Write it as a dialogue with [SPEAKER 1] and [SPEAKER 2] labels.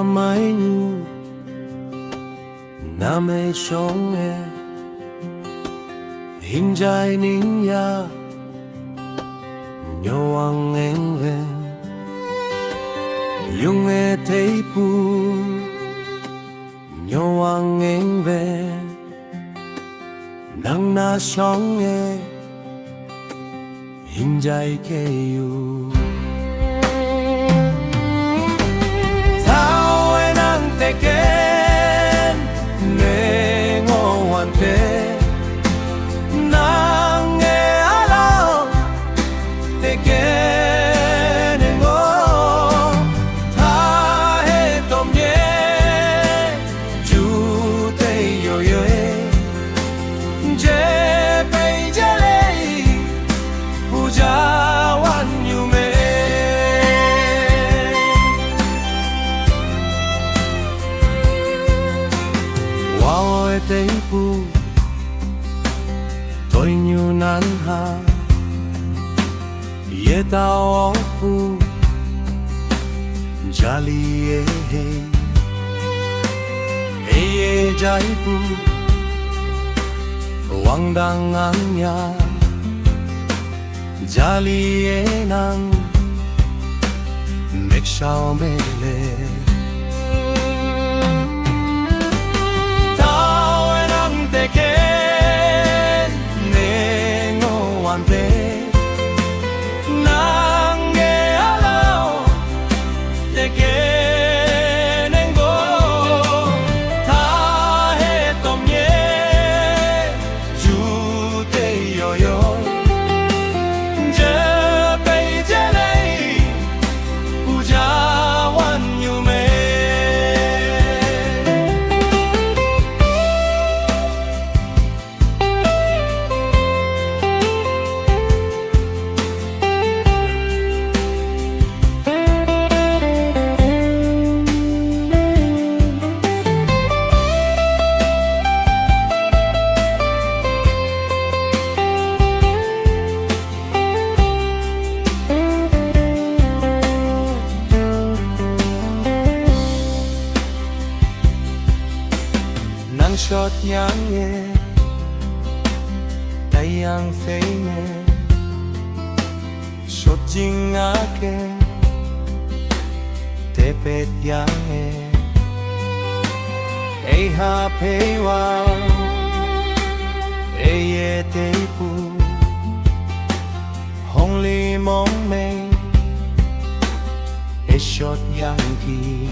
[SPEAKER 1] 마이뉴 남의 종에 힘자이 닝야 여왕행ven 용의 테이프 여왕행ven 낭나성에 힘자이 개유 타오에 낭때겐 냉어한테 낭에 알아 때겐 거 다했던 예 주대요요에 제 베이젤레이 부자완 유메 와오의 테이프 도인유난하 예다오프 자리에 에예 자이프 왕당하냐 자리에 난 맥샤오멜레 타오에랑 때겐 냉어한테 낭게 알아오 때겐 거 다 했던 예 주대요요 제 베이젤레이 부자완 유메 낭숏 양에 다양 페이네 쇼징하게 대뱃 양에 에이하 페이와 에예 테이프 홍리 몽메 에숏 양기